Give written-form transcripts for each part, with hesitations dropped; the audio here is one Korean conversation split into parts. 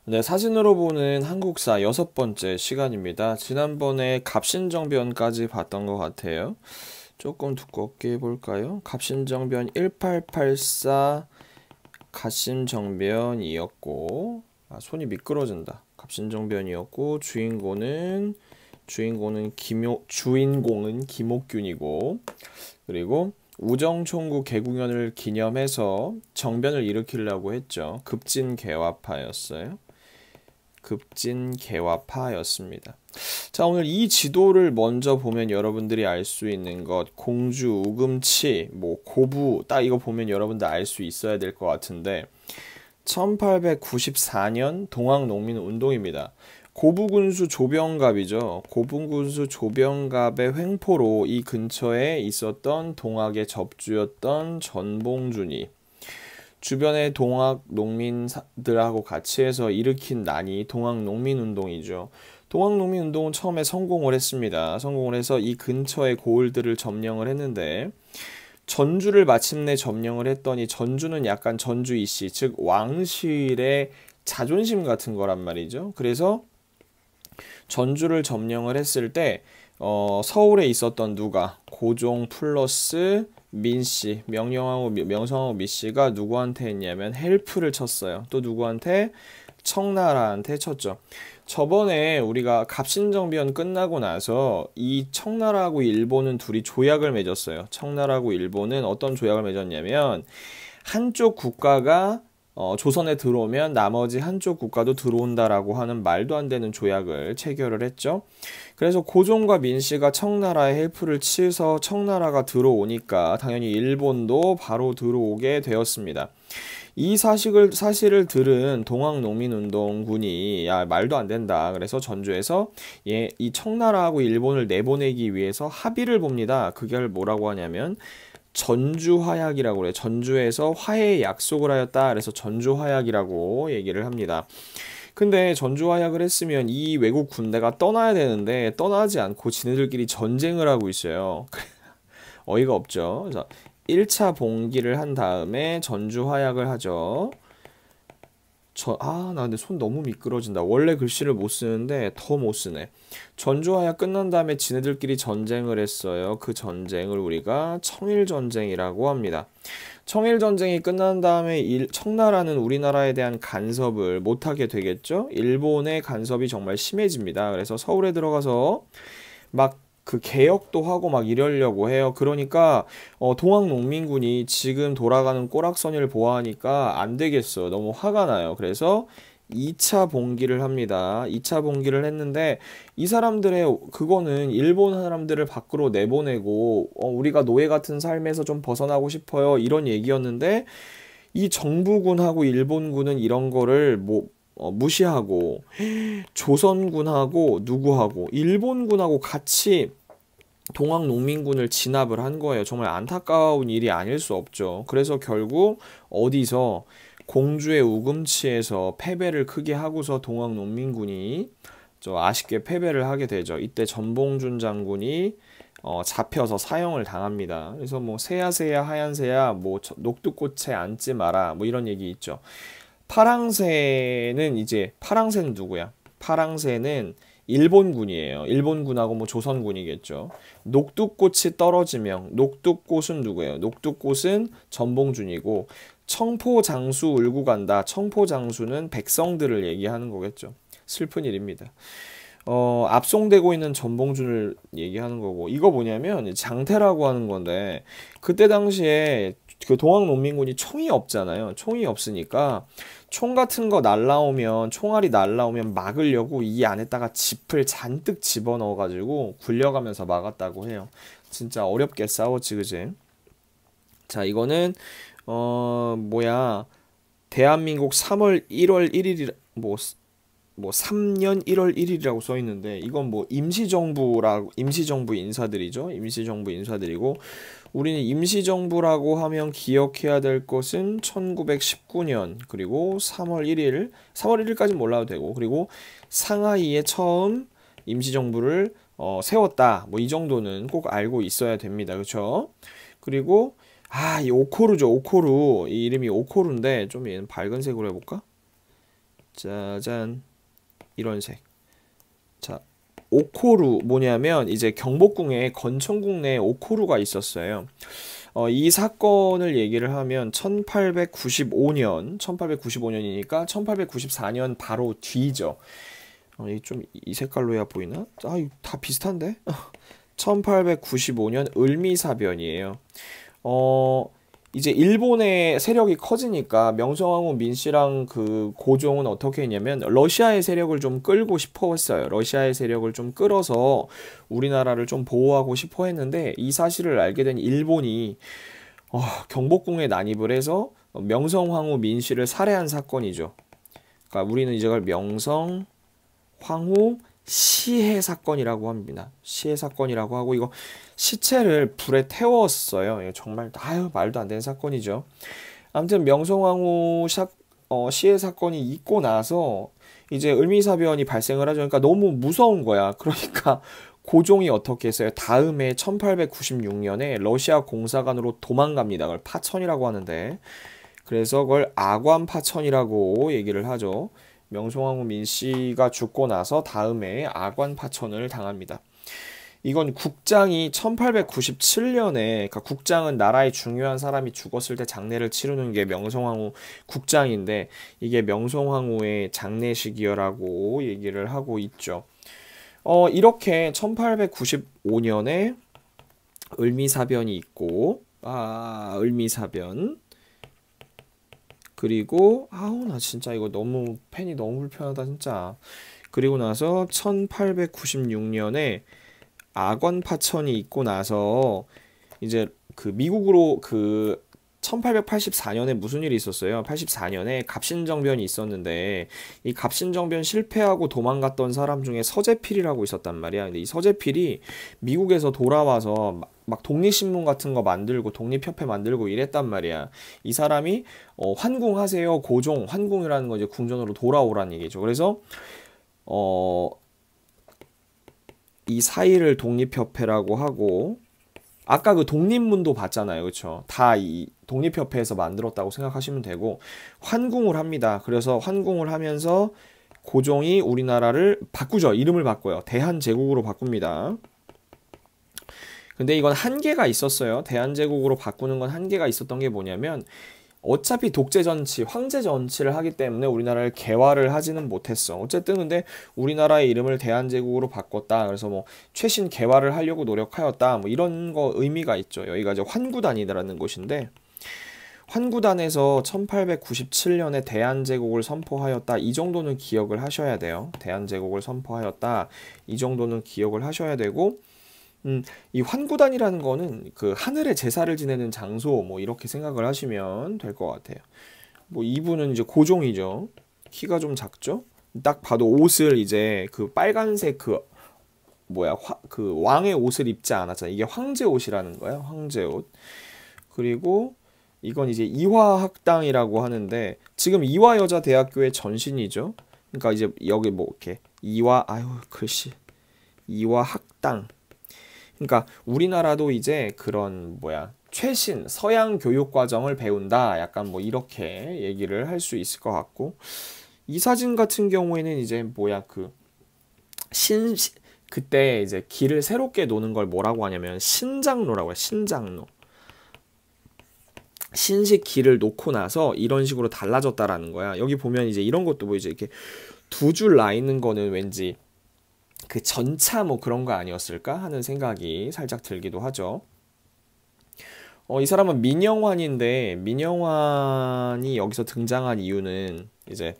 네, 사진으로 보는 한국사 6번째 시간입니다. 지난번에 갑신정변까지 봤던 것 같아요. 조금 두껍게 볼까요? 갑신정변 1884 갑신정변이었고, 손이 미끄러진다. 갑신정변이었고, 주인공은 김옥균이고, 그리고 우정총국 개국년을 기념해서 정변을 일으키려고 했죠. 급진개화파였어요. 급진개화파였습니다. 자, 오늘 이 지도를 먼저 보면 여러분들이 알 수 있는 것, 공주, 우금치, 고부, 딱 이거 보면 여러분들 알 수 있어야 될 것 같은데 1894년 동학농민운동입니다. 고부군수 조병갑이죠. 고부군수 조병갑의 횡포로 이 근처에 있었던 동학의 접주였던 전봉준이 주변의 동학 농민들하고 같이 해서 일으킨 난이 동학농민운동이죠. 동학농민운동은 처음에 성공을 했습니다. 성공을 해서 이 근처의 고을들을 점령을 했는데 전주를 마침내 점령을 했더니 전주는 약간 전주 이씨, 즉 왕실의 자존심 같은 거란 말이죠. 그래서 전주를 점령을 했을 때 서울에 있었던 누가 고종 플러스 민씨, 명성황후 민씨가 누구한테 했냐면 헬프를 쳤어요. 또 누구한테? 청나라한테 쳤죠. 저번에 우리가 갑신정변 끝나고 나서 이 청나라하고 일본은 둘이 조약을 맺었어요. 청나라하고 일본은 어떤 조약을 맺었냐면 한쪽 국가가 조선에 들어오면 나머지 한쪽 국가도 들어온다라고 하는 말도 안 되는 조약을 체결을 했죠. 그래서 고종과 민씨가 청나라에 헬프를 치서 청나라가 들어오니까 당연히 일본도 바로 들어오게 되었습니다. 이 사실을 들은 동학농민운동군이 야 말도 안 된다. 그래서 전주에서 이 청나라하고 일본을 내보내기 위해서 합의를 봅니다. 그게 뭐라고 하냐면 전주화약이라고 그래요. 전주에서 화해의 약속을 하였다. 그래서 전주화약이라고 얘기를 합니다. 근데 전주화약을 했으면 이 외국 군대가 떠나야 되는데 떠나지 않고 지네들끼리 전쟁을 하고 있어요. 어이가 없죠. 그래서 1차 봉기를 한 다음에 전주화약을 하죠. 나 근데 손 너무 미끄러진다. 원래 글씨를 못 쓰는데 더 못 쓰네. 전주화약 끝난 다음에 지네들끼리 전쟁을 했어요. 그 전쟁을 우리가 청일전쟁이라고 합니다. 청일전쟁이 끝난 다음에 청나라는 우리나라에 대한 간섭을 못하게 되겠죠. 일본의 간섭이 정말 심해집니다. 그래서 서울에 들어가서 막 그 개혁도 하고 막 이러려고 해요. 그러니까 동학농민군이 지금 돌아가는 꼬락서니를 보아하니까 안 되겠어요. 너무 화가 나요. 그래서 2차 봉기를 합니다. 2차 봉기를 했는데 이 사람들의 그거는 일본 사람들을 밖으로 내보내고 우리가 노예 같은 삶에서 좀 벗어나고 싶어요. 이런 얘기였는데 이 정부군하고 일본군은 이런 거를 무시하고 조선군하고 누구하고 일본군하고 같이 동학농민군을 진압을 한 거예요. 정말 안타까운 일이 아닐 수 없죠. 그래서 결국 어디서 공주의 우금치에서 패배를 크게 하고서 동학농민군이 아쉽게 패배를 하게 되죠. 이때 전봉준 장군이 잡혀서 사형을 당합니다. 그래서 새야새야 하얀새야 녹두꽃에 앉지 마라 이런 얘기 있죠. 파랑새는 누구야? 파랑새는 일본군이에요. 일본군하고 조선군이겠죠. 녹두꽃이 떨어지면 녹두꽃은 누구예요? 녹두꽃은 전봉준이고 청포장수 울고 간다. 청포장수는 백성들을 얘기하는 거겠죠. 슬픈 일입니다. 압송되고 있는 전봉준을 얘기하는 거고 이거 뭐냐면 장태라고 하는 건데 그때 당시에 그 동학농민군이 총이 없잖아요. 총이 없으니까 총 같은 거 총알이 날라오면 막으려고 이 안에다가 짚을 잔뜩 집어넣어가지고 굴려가면서 막았다고 해요. 진짜 어렵게 싸웠지, 그지? 자, 이거는 대한민국 3월 1월 1일 3년 1월 1일이라고 써 있는데 이건 임시정부 인사들이죠. 임시정부 인사들이고 우리는 임시정부라고 하면 기억해야 될 것은 1919년 그리고 3월 1일까지 몰라도 되고 그리고 상하이에 처음 임시정부를 세웠다. 뭐 이 정도는 꼭 알고 있어야 됩니다. 그쵸? 그리고 이 오코루죠. 오코루. 이 이름이 오코루인데 좀 얘는 밝은 색으로 해볼까? 짜잔. 이런 색. 자, 오코루 뭐냐면 이제 경복궁에 건천궁 내에 오코루가 있었어요. 이 사건을 얘기를 하면 1895년이니까 1894년 바로 뒤죠. 이 색깔로 해야 보이나? 이거 다 비슷한데? 1895년 을미사변이에요. 이제 일본의 세력이 커지니까 명성황후 민씨랑 그 고종은 어떻게 했냐면 러시아의 세력을 좀 끌고 싶어 했어요. 러시아의 세력을 좀 끌어서 우리나라를 좀 보호하고 싶어 했는데 이 사실을 알게 된 일본이 경복궁에 난입을 해서 명성황후 민씨를 살해한 사건이죠. 그러니까 우리는 이제 그걸 명성황후 시해 사건이라고 합니다. 시해 사건이라고 하고 이거 시체를 불에 태웠어요. 정말 말도 안 되는 사건이죠. 아무튼 명성황후 시해 사건이 있고 나서 이제 을미사변이 발생을 하죠. 그러니까 너무 무서운 거야. 그러니까 고종이 어떻게 했어요? 다음에 1896년에 러시아 공사관으로 도망갑니다. 그걸 파천이라고 하는데 그래서 그걸 아관파천이라고 얘기를 하죠. 명성황후 민씨가 죽고 나서 다음에 아관파천을 당합니다. 이건 국장이 1897년에, 그러니까 국장은 나라의 중요한 사람이 죽었을 때 장례를 치르는 게 명성황후 국장인데 이게 명성황후의 장례식이라고 얘기를 하고 있죠. 이렇게 1895년에 을미사변이 있고, 을미사변. 그리고, 나 진짜 이거 펜이 너무 불편하다, 진짜. 그리고 나서 1896년에 아관파천이 있고 나서 이제 그 미국으로 1884년에 무슨 일이 있었어요? 84년에 갑신정변이 있었는데 이 갑신정변 실패하고 도망갔던 사람 중에 서재필이라고 있었단 말이야. 근데 이 서재필이 미국에서 돌아와서 막 독립신문 같은 거 만들고 독립협회 만들고 이랬단 말이야. 이 사람이 환궁하세요 고종, 환궁이라는 거 이제 궁전으로 돌아오라는 얘기죠. 그래서 이 사이를 독립협회라고 하고 아까 그 독립문도 봤잖아요. 그쵸? 다 이 독립협회에서 만들었다고 생각하시면 되고 환궁을 합니다. 그래서 환궁을 하면서 고종이 우리나라를 바꾸죠. 이름을 바꿔요. 대한제국으로 바꿉니다. 근데 이건 한계가 있었어요. 대한제국으로 바꾸는 건 한계가 있었던 게 뭐냐면 어차피 독재정치, 황제정치를 하기 때문에 우리나라를 개화를 하지는 못했어. 어쨌든 근데 우리나라의 이름을 대한제국으로 바꿨다. 그래서 뭐 최신 개화를 하려고 노력하였다. 뭐 이런 거 의미가 있죠. 여기가 이제 환구단이라는 곳인데 환구단에서 1897년에 대한제국을 선포하였다. 이 정도는 기억을 하셔야 돼요. 대한제국을 선포하였다. 이 정도는 기억을 하셔야 되고 이 환구단이라는 거는 그 하늘의 제사를 지내는 장소 뭐 이렇게 생각을 하시면 될 것 같아요. 뭐 이분은 이제 고종이죠. 키가 좀 작죠? 딱 봐도 옷을 이제 그 빨간색 그 왕의 옷을 입지 않았잖아요. 이게 황제 옷이라는 거예요. 황제 옷. 그리고 이건 이제 이화학당이라고 하는데 지금 이화여자대학교의 전신이죠. 그러니까 이제 여기 뭐 이렇게 글씨 이화학당. 그러니까 우리나라도 이제 그런 최신 서양 교육 과정을 배운다. 약간 뭐 이렇게 얘기를 할 수 있을 것 같고 이 사진 같은 경우에는 이제 그때 이제 길을 새롭게 노는 걸 뭐라고 하냐면 신장로라고 해요. 신장로. 신식 길을 놓고 나서 이런 식으로 달라졌다라는 거야. 여기 보면 이제 이런 것도 보이죠. 이렇게 두 줄 나 있는 거는 왠지 그 전차 뭐 그런 거 아니었을까 하는 생각이 살짝 들기도 하죠. 이 사람은 민영환인데 민영환이 여기서 등장한 이유는 이제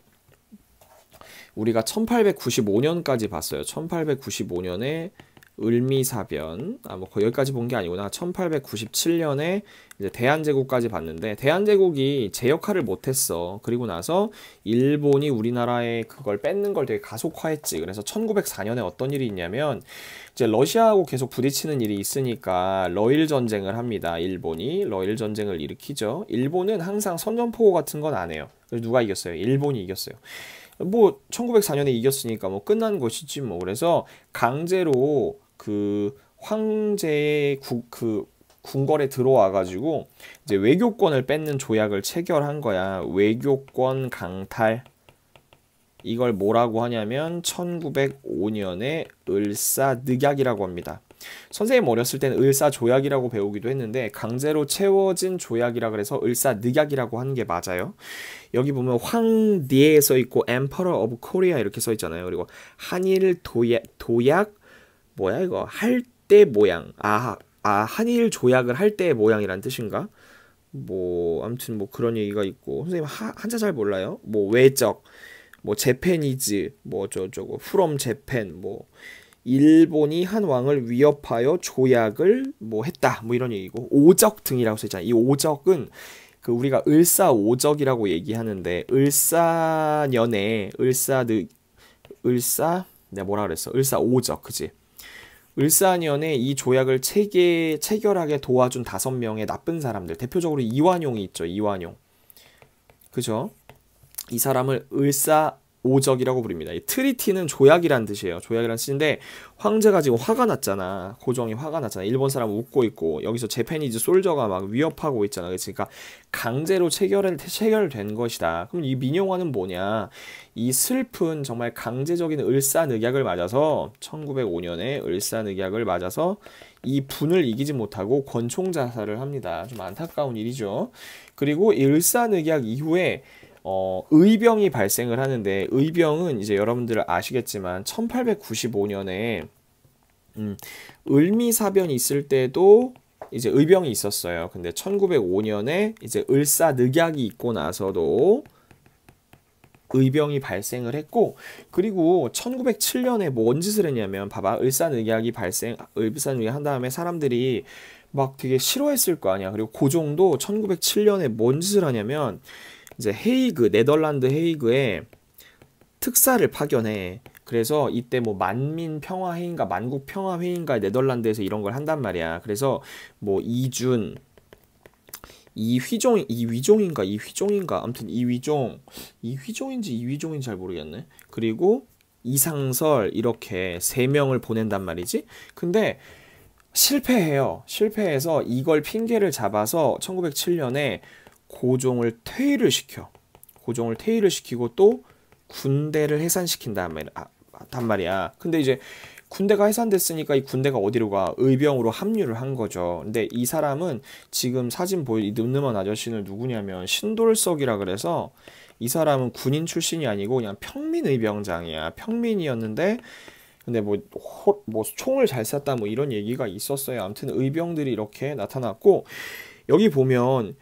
우리가 1895년까지 봤어요. 1895년에 을미사변, 뭐 여기까지 본 게 아니구나. 1897년에 이제 대한제국까지 봤는데 대한제국이 제 역할을 못했어. 그리고 나서 일본이 우리나라에 그걸 뺏는 걸 되게 가속화했지. 그래서 1904년에 어떤 일이 있냐면 이제 러시아하고 계속 부딪히는 일이 있으니까 러일 전쟁을 합니다. 일본이 러일 전쟁을 일으키죠. 일본은 항상 선전포고 같은 건 안 해요. 그래서 누가 이겼어요? 일본이 이겼어요. 뭐 1904년에 이겼으니까 뭐 끝난 것이지 뭐. 그래서 강제로 그 황제의 그 궁궐에 들어와가지고 이제 외교권을 뺏는 조약을 체결한 거야. 외교권 강탈. 이걸 뭐라고 하냐면 1905년에 을사늑약이라고 합니다. 선생님 어렸을 때는 을사조약이라고 배우기도 했는데 강제로 채워진 조약이라 그래서 을사늑약이라고 하는 게 맞아요. 여기 보면 황리에 써 있고 Emperor of Korea 이렇게 써 있잖아요. 그리고 한일 도약 뭐야 이거 할 때 모양. 한일 조약을 할 때의 모양이란 뜻인가? 뭐 아무튼 뭐 그런 얘기가 있고 선생님 한자 잘 몰라요? 뭐 외적 뭐 재패니즈 뭐 저거 프롬 재팬 뭐 일본이 한 왕을 위협하여 조약을 뭐 했다 뭐 이런 얘기고 오적 등이라고 써있잖아요. 이 오적은 그 우리가 을사오적이라고 얘기하는데 을사년에 내가 뭐라 그랬어? 을사오적 그지? 을사년에 이 조약을 체결하게 도와준 5명의 나쁜 사람들 대표적으로 이완용이 있죠. 이완용 그죠? 이 사람을 을사오적이라고 부릅니다. 이 트리티는 조약이란 뜻이에요. 조약이란 뜻인데 황제가 지금 화가 났잖아. 고종이 화가 났잖아. 일본 사람 웃고 있고 여기서 재패니즈 솔저가 막 위협하고 있잖아. 그러니까 강제로 체결된 것이다. 그럼 이 민영화는 뭐냐? 이 슬픈 정말 강제적인 을사늑약을 맞아서 1905년에 을사늑약을 맞아서 이 분을 이기지 못하고 권총 자살을 합니다. 좀 안타까운 일이죠. 그리고 이 을사늑약 이후에 의병이 발생을 하는데 의병은 이제 여러분들 아시겠지만 1895년에 을미사변이 있을 때도 이제 의병이 있었어요. 근데 1905년에 이제 을사늑약이 있고 나서도 의병이 발생을 했고 그리고 1907년에 뭔 짓을 했냐면 봐봐 을사늑약 한 다음에 사람들이 막 되게 싫어했을 거 아니야. 그리고 고종도 1907년에 뭔 짓을 하냐면 이제 네덜란드 헤이그에 특사를 파견해. 그래서 이때 뭐 만민 평화 회의인가 만국 평화 회의인가 네덜란드에서 이런 걸 한단 말이야. 그래서 뭐 이휘종인가 아무튼 이휘종인지 잘 모르겠네. 그리고 이상설 이렇게 3명을 보낸단 말이지. 근데 실패해요. 실패해서 이걸 핑계를 잡아서 1907년에 고종을 퇴위를 시키고 또 군대를 해산시킨단 말이야. 근데 이제 군대가 해산됐으니까 이 군대가 어디로 가? 의병으로 합류를 한 거죠. 근데 이 사람은 지금 사진 이 늠름한 아저씨는 누구냐면 신돌석이라 그래서 이 사람은 군인 출신이 아니고 그냥 평민의병장이야. 평민이었는데 근데 뭐 총을 잘 쐈다 뭐 이런 얘기가 있었어요. 아무튼 의병들이 이렇게 나타났고 여기 보면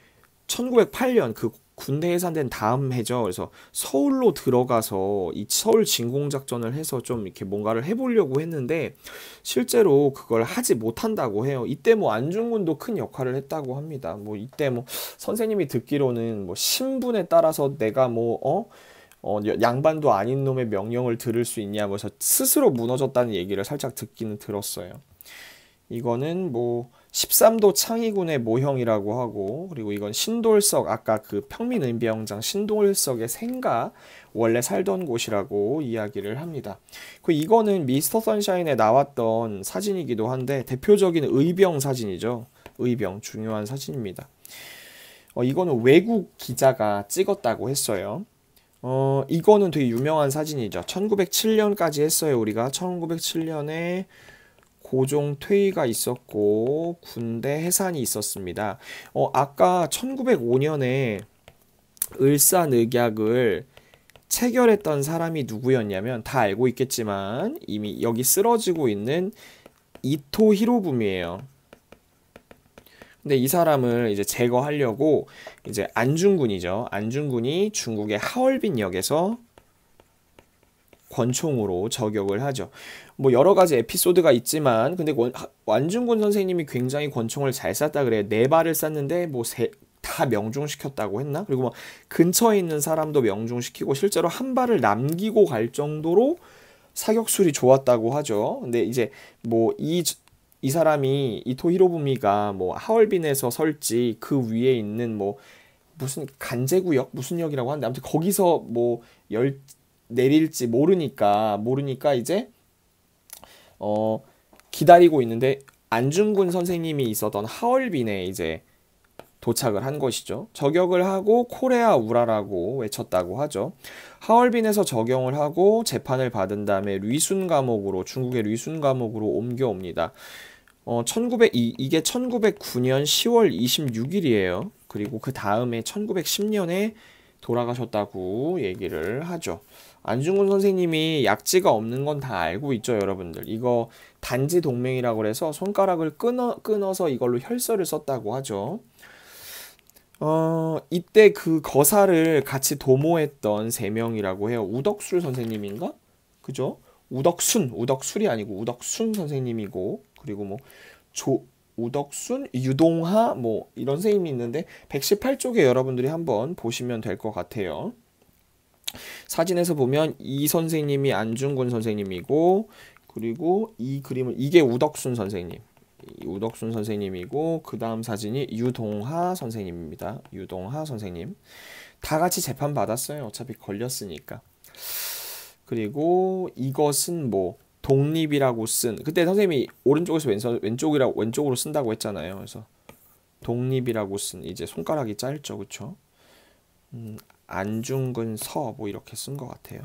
1908년 그 군대 해산된 다음 해죠. 그래서 서울로 들어가서 이 서울 진공작전을 해서 좀 이렇게 뭔가를 해보려고 했는데 실제로 그걸 하지 못한다고 해요. 이때 뭐 안중근도 큰 역할을 했다고 합니다. 뭐 이때 뭐 선생님이 듣기로는 뭐 신분에 따라서 내가 양반도 아닌 놈의 명령을 들을 수 있냐 뭐 스스로 무너졌다는 얘기를 살짝 듣기는 들었어요. 이거는 뭐 13도 창의군의 모형이라고 하고 그리고 이건 신돌석 아까 그 평민의병장 신돌석의 생가 원래 살던 곳이라고 이야기를 합니다. 이거는 미스터 선샤인에 나왔던 사진이기도 한데 대표적인 의병 사진이죠. 의병 중요한 사진입니다. 이거는 외국 기자가 찍었다고 했어요. 이거는 되게 유명한 사진이죠. 1907년까지 했어요. 우리가 1907년에 고종 퇴위가 있었고 군대 해산이 있었습니다. 아까 1905년에 을사늑약을 체결했던 사람이 누구였냐면 다 알고 있겠지만 이미 여기 쓰러지고 있는 이토 히로부미예요. 근데 이 사람을 이제 제거하려고 이제 안중근이죠. 안중근이 중국의 하얼빈역에서 권총으로 저격을 하죠. 뭐 여러 가지 에피소드가 있지만 근데 안중근 선생님이 굉장히 권총을 잘 쐈다 그래요. 4발을 쐈는데 뭐 다 명중시켰다고 했나? 그리고 뭐 근처에 있는 사람도 명중시키고 실제로 한 발을 남기고 갈 정도로 사격술이 좋았다고 하죠. 근데 이제 뭐 이 사람이 이토 히로부미가 뭐 하얼빈에서 설지 그 위에 있는 뭐 무슨 간제구역 무슨 역이라고 하는데 아무튼 거기서 뭐 내릴지 모르니까 이제 기다리고 있는데 안중근 선생님이 있었던 하얼빈에 이제 도착을 한 것이죠. 저격을 하고 코레아 우라라고 외쳤다고 하죠. 하얼빈에서 적용을 하고 재판을 받은 다음에 리순 감옥으로 중국의 리순 감옥으로 옮겨옵니다. 이게 1909년 10월 26일이에요. 그리고 그 다음에 1910년에 돌아가셨다고 얘기를 하죠. 안중근 선생님이 약지가 없는 건 다 알고 있죠, 여러분들. 이거 단지 동맹이라고 해서 손가락을 끊어서 이걸로 혈서를 썼다고 하죠. 이때 그 거사를 같이 도모했던 세 명이라고 해요. 우덕술 선생님인가? 그죠? 우덕술이 아니고 우덕순 선생님이고, 그리고 뭐, 우덕순, 유동하, 뭐, 이런 선생님이 있는데, 118쪽에 여러분들이 한번 보시면 될 것 같아요. 사진에서 보면 이 선생님이 안중근 선생님이고, 그리고 이 그림은, 이게 우덕순 선생님. 우덕순 선생님이고, 그 다음 사진이 유동하 선생님입니다. 유동하 선생님. 다 같이 재판 받았어요. 어차피 걸렸으니까. 그리고 이것은 뭐 독립이라고 쓴, 그때 선생님이 오른쪽에서 왼쪽으로 쓴다고 했잖아요. 그래서 독립이라고 쓴, 이제 손가락이 짧죠, 그쵸? 안중근 서 뭐 이렇게 쓴 것 같아요.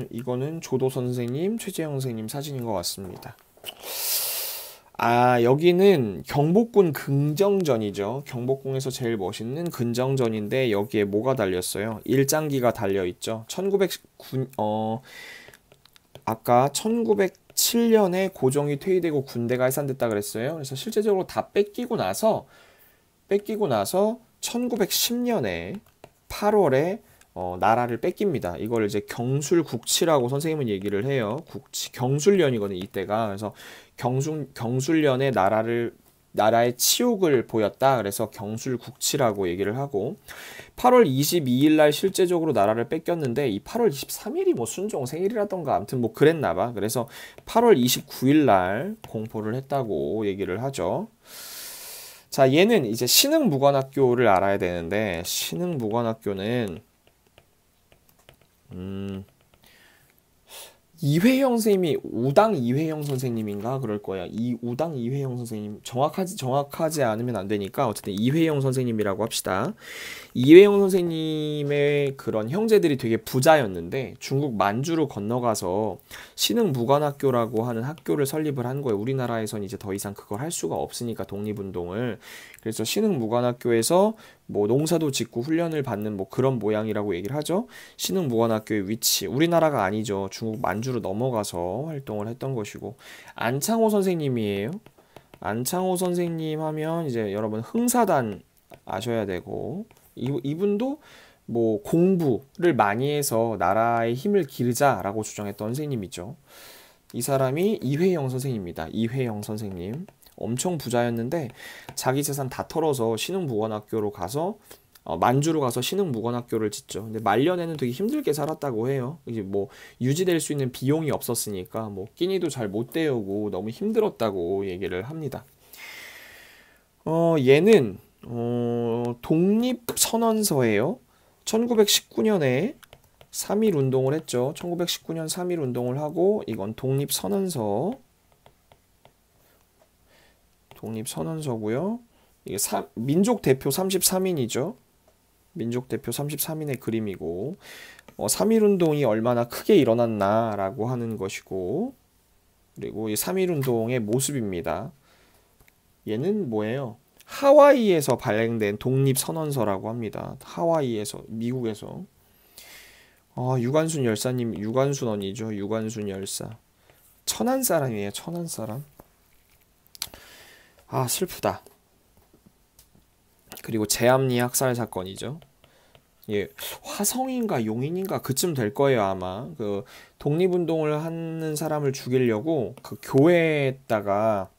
이거는 조도 선생님, 최재형 선생님 사진인 것 같습니다. 여기는 경복궁 긍정전이죠. 경복궁에서 제일 멋있는 긍정전인데 여기에 뭐가 달렸어요? 일장기가 달려있죠. 아까 1907년에 고종이 퇴위되고 군대가 해산됐다 그랬어요. 그래서 실제적으로 다 뺏기고 나서 1910년에 8월에 나라를 뺏깁니다. 이걸 이제 경술국치라고 선생님은 얘기를 해요. 경술련이거든요, 이때가. 그래서 경술련의 나라의 치욕을 보였다. 그래서 경술국치라고 얘기를 하고, 8월 22일 날 실제적으로 나라를 뺏겼는데, 이 8월 23일이 뭐 순종 생일이라던가 아무튼 뭐 그랬나봐. 그래서 8월 29일 날 공포를 했다고 얘기를 하죠. 자, 얘는 이제 신흥무관학교를 알아야 되는데, 신흥무관학교는 이회영 선생님이 우당 이회영 선생님인가 그럴 거야. 우당 이회영 선생님, 정확하지 않으면 안 되니까 어쨌든 이회영 선생님이라고 합시다. 이회영 선생님의 그런 형제들이 되게 부자였는데 중국 만주로 건너가서 신흥무관학교라고 하는 학교를 설립을 한 거예요. 우리나라에선 이제 더 이상 그걸 할 수가 없으니까, 독립운동을. 그래서 신흥무관학교에서 뭐 농사도 짓고 훈련을 받는 뭐 그런 모양이라고 얘기를 하죠. 신흥무관학교의 위치, 우리나라가 아니죠. 중국 만주로 넘어가서 활동을 했던 것이고, 안창호 선생님이에요. 안창호 선생님 하면 이제 여러분 흥사단 아셔야 되고, 이분도 뭐 공부를 많이 해서 나라의 힘을 기르자라고 주장했던 선생님이죠. 이 사람이 이회영 선생님입니다. 이회영 선생님. 엄청 부자였는데 자기 재산 다 털어서 신흥무관학교로 가서 만주로 가서 신흥무관학교를 짓죠. 근데 말년에는 되게 힘들게 살았다고 해요. 이제 뭐 유지될 수 있는 비용이 없었으니까 뭐 끼니도 잘 못 때우고 너무 힘들었다고 얘기를 합니다. 얘는 독립선언서예요. 1919년에 3.1 운동을 했죠. 1919년 3.1 운동을 하고, 이건 독립선언서고요. 이게 민족 대표 33인이죠. 민족 대표 33인의 그림이고, 3.1 운동이 얼마나 크게 일어났나라고 하는 것이고, 그리고 이 3.1 운동의 모습입니다. 얘는 뭐예요? 하와이에서 발행된 독립선언서라고 합니다. 하와이에서, 미국에서. 유관순 열사님, 유관순 언니죠. 유관순 열사. 천안 사람이에요. 천안 사람. 슬프다. 그리고 제암리 학살 사건이죠. 예, 화성인가 용인인가 그쯤 될 거예요, 아마. 그 독립운동을 하는 사람을 죽이려고 그 교회에다가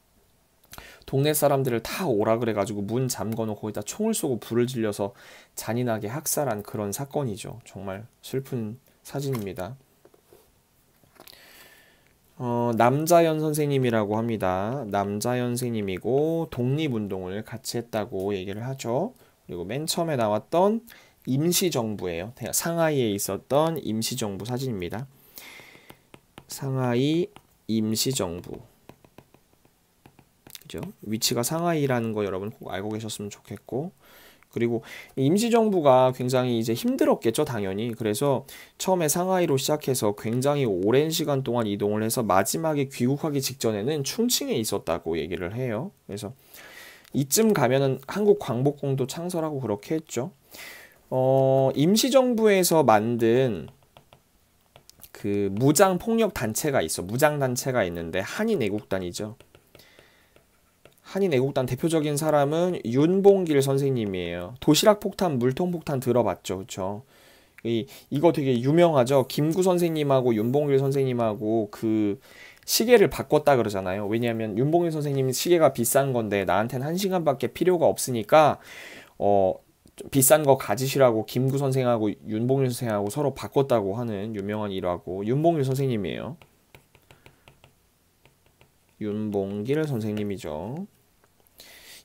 동네 사람들을 다 오라 그래가지고 문 잠궈놓고 거기다 총을 쏘고 불을 질려서 잔인하게 학살한 그런 사건이죠. 정말 슬픈 사진입니다. 남자연 선생님이라고 합니다. 남자연 선생님이고 독립운동을 같이 했다고 얘기를 하죠. 그리고 맨 처음에 나왔던 임시정부예요. 상하이에 있었던 임시정부 사진입니다. 상하이 임시정부. 그죠? 위치가 상하이라는 거 여러분 꼭 알고 계셨으면 좋겠고. 그리고 임시정부가 굉장히 이제 힘들었겠죠, 당연히. 그래서 처음에 상하이로 시작해서 굉장히 오랜 시간 동안 이동을 해서 마지막에 귀국하기 직전에는 충칭에 있었다고 얘기를 해요. 그래서 이쯤 가면은 한국 광복궁도 창설하고 그렇게 했죠. 임시정부에서 만든 그 무장 폭력 단체가 있어. 무장 단체가 있는데 한인애국단이죠. 한인애국단 대표적인 사람은 윤봉길 선생님이에요. 도시락 폭탄, 물통 폭탄 들어봤죠, 그쵸? 이거 되게 유명하죠. 김구 선생님하고 윤봉길 선생님하고 그 시계를 바꿨다 그러잖아요. 왜냐하면 윤봉길 선생님 시계가 비싼 건데 나한테는 1시간밖에 필요가 없으니까 좀 비싼 거 가지시라고 김구 선생하고 윤봉길 선생하고 서로 바꿨다고 하는 유명한 일화고, 윤봉길 선생님이에요. 윤봉길 선생님이죠.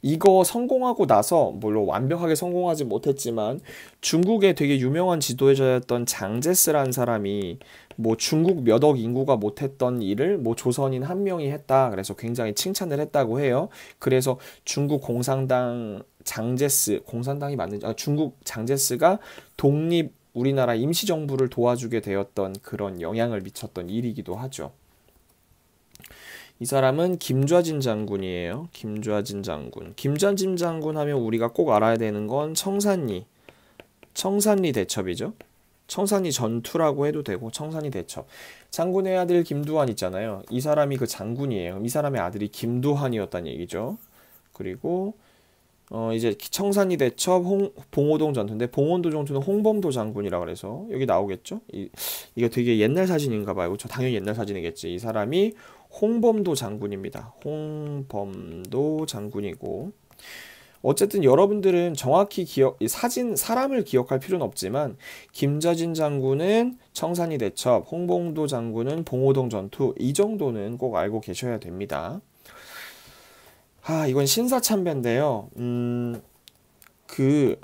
이거 성공하고 나서 물론 완벽하게 성공하지 못했지만 중국의 되게 유명한 지도자였던 장제스라는 사람이 뭐 중국 몇 억 인구가 못했던 일을 뭐 조선인 한 명이 했다. 그래서 굉장히 칭찬을 했다고 해요. 그래서 중국 공산당 장제스, 공산당이 맞는지, 중국 장제스가 독립 우리나라 임시정부를 도와주게 되었던 그런 영향을 미쳤던 일이기도 하죠. 이 사람은 김좌진 장군이에요. 김좌진 장군. 김좌진 장군 하면 우리가 꼭 알아야 되는 건 청산리 대첩이죠. 청산리 전투라고 해도 되고 청산리 대첩. 장군의 아들 김두한 있잖아요. 이 사람이 그 장군이에요. 이 사람의 아들이 김두한이었다는 얘기죠. 그리고 이제 청산리 대첩, 봉오동 전투인데 봉오동 전투는 홍범도 장군이라 그래서 여기 나오겠죠. 이거 되게 옛날 사진인가 봐요. 저 당연히 옛날 사진이겠지. 이 사람이 홍범도 장군입니다. 홍범도 장군이고, 어쨌든 여러분들은 정확히 사람을 기억할 필요는 없지만 김좌진 장군은 청산리 대첩, 홍범도 장군은 봉오동 전투, 이 정도는 꼭 알고 계셔야 됩니다. 이건 신사참배인데요. 그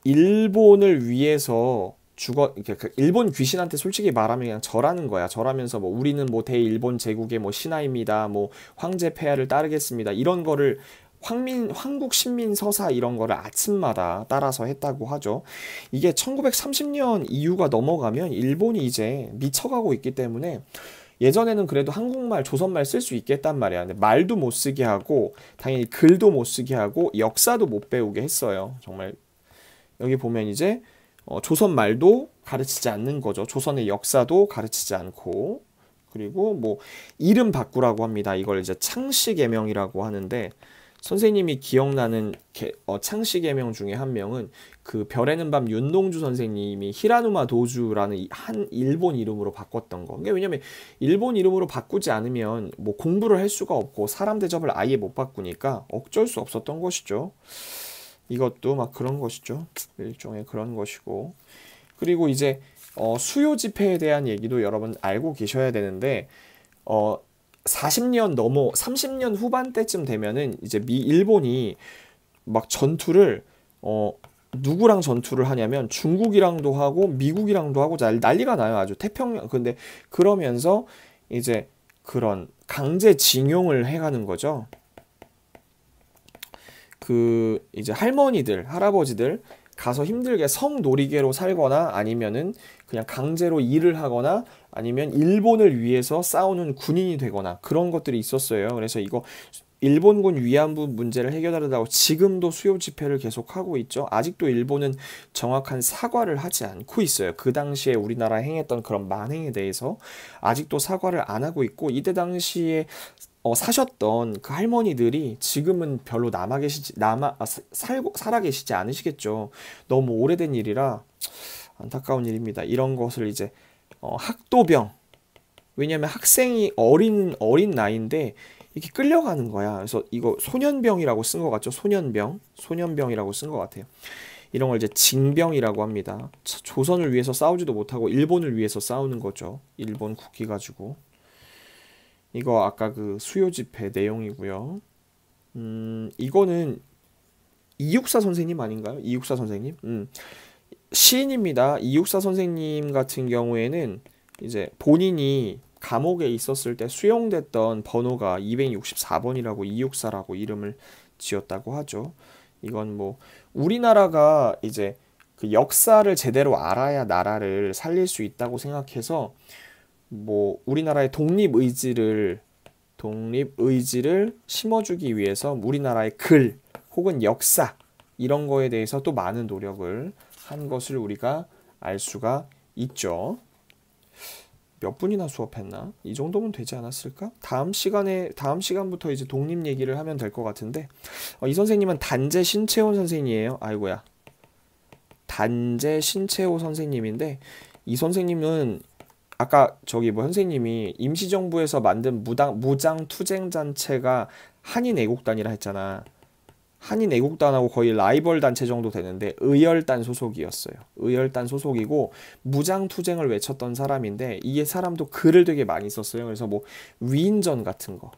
일본을 위해서 그 일본 귀신한테 솔직히 말하면 그냥 절하는 거야. 절하면서 뭐 우리는 뭐 대일본 제국의 뭐 신하입니다. 뭐 황제 폐하를 따르겠습니다. 이런 거를 황국 신민 서사 이런 거를 아침마다 따라서 했다고 하죠. 이게 1930년 이후가 넘어가면 일본이 이제 미쳐가고 있기 때문에 예전에는 그래도 한국말, 조선말 쓸 수 있겠단 말이야. 근데 말도 못 쓰게 하고 당연히 글도 못 쓰게 하고 역사도 못 배우게 했어요. 정말 여기 보면 이제 조선 말도 가르치지 않는 거죠. 조선의 역사도 가르치지 않고, 그리고 뭐 이름 바꾸라고 합니다. 이걸 이제 창씨개명이라고 하는데, 선생님이 기억나는 창씨개명 중에 한 명은 그 별에는 밤 윤동주 선생님이 히라누마 도주라는 한 일본 이름으로 바꿨던 거. 왜냐면 일본 이름으로 바꾸지 않으면 뭐 공부를 할 수가 없고 사람 대접을 아예 못 바꾸니까 어쩔 수 없었던 것이죠. 이것도 막 그런 것이죠. 일종의 그런 것이고. 그리고 이제 수요 집회에 대한 얘기도 여러분 알고 계셔야 되는데 30년 후반대쯤 되면은 이제 일본이 막 전투를 누구랑 전투를 하냐면 중국이랑도 하고 미국이랑도 하고 난리가 나요. 아주 태평양. 근데 그러면서 이제 그런 강제징용을 해가는 거죠. 그 이제 할머니들, 할아버지들 가서 힘들게 성놀이개로 살거나 아니면은 그냥 강제로 일을 하거나 아니면 일본을 위해서 싸우는 군인이 되거나 그런 것들이 있었어요. 그래서 이거 일본군 위안부 문제를 해결하려고 지금도 수요 집회를 계속하고 있죠. 아직도 일본은 정확한 사과를 하지 않고 있어요. 그 당시에 우리나라 행했던 그런 만행에 대해서 아직도 사과를 안 하고 있고, 이때 당시에 사셨던 그 할머니들이 지금은 별로 살아 계시지 않으시겠죠. 너무 오래된 일이라 안타까운 일입니다. 이런 것을 이제 학도병, 왜냐면 학생이 어린 나이인데 이렇게 끌려가는 거야. 그래서 이거 소년병이라고 쓴 것 같죠? 소년병이라고 쓴 것 같아요. 이런 걸 이제 징병이라고 합니다. 조선을 위해서 싸우지도 못하고 일본을 위해서 싸우는 거죠. 일본 국기 가지고. 이거 아까 그 수요 집회 내용이고요. 이거는 이육사 선생님 아닌가요? 이육사 선생님? 시인입니다. 이육사 선생님 같은 경우에는 이제 본인이 감옥에 있었을 때 수용됐던 번호가 264번이라고 264라고 이름을 지었다고 하죠. 이건 뭐 우리나라가 이제 그 역사를 제대로 알아야 나라를 살릴 수 있다고 생각해서 뭐 우리나라의 독립의지를 심어주기 위해서 우리나라의 글 혹은 역사 이런 거에 대해서 또 많은 노력을 한 것을 우리가 알 수가 있죠. 몇 분이나 수업했나? 이 정도면 되지 않았을까? 다음 시간부터 이제 독립 얘기를 하면 될 것 같은데, 이 선생님은 단재 신채호 선생님이에요. 아이고야. 단재 신채호 선생님인데, 이 선생님은 아까 저기 뭐 선생님이 임시정부에서 만든 무장투쟁단체가 한인애국단이라 했잖아. 한인애국단하고 거의 라이벌 단체 정도 되는데 의열단 소속이었어요. 의열단 소속이고 무장투쟁을 외쳤던 사람인데 이 사람도 글을 되게 많이 썼어요. 그래서 뭐 위인전 같은 거,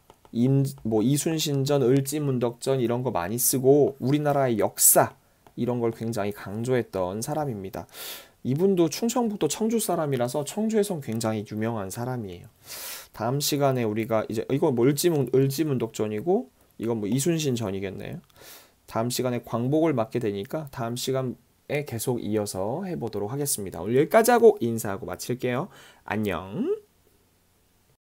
뭐 이순신전, 을지문덕전 이런 거 많이 쓰고 우리나라의 역사 이런 걸 굉장히 강조했던 사람입니다. 이분도 충청북도 청주 사람이라서 청주에선 굉장히 유명한 사람이에요. 다음 시간에 우리가 이제 이거 뭐 을지문덕전이고 이건 뭐 이순신전이겠네요. 다음 시간에 광복을 맞게 되니까 다음 시간에 계속 이어서 해보도록 하겠습니다. 오늘 여기까지 하고 인사하고 마칠게요. 안녕.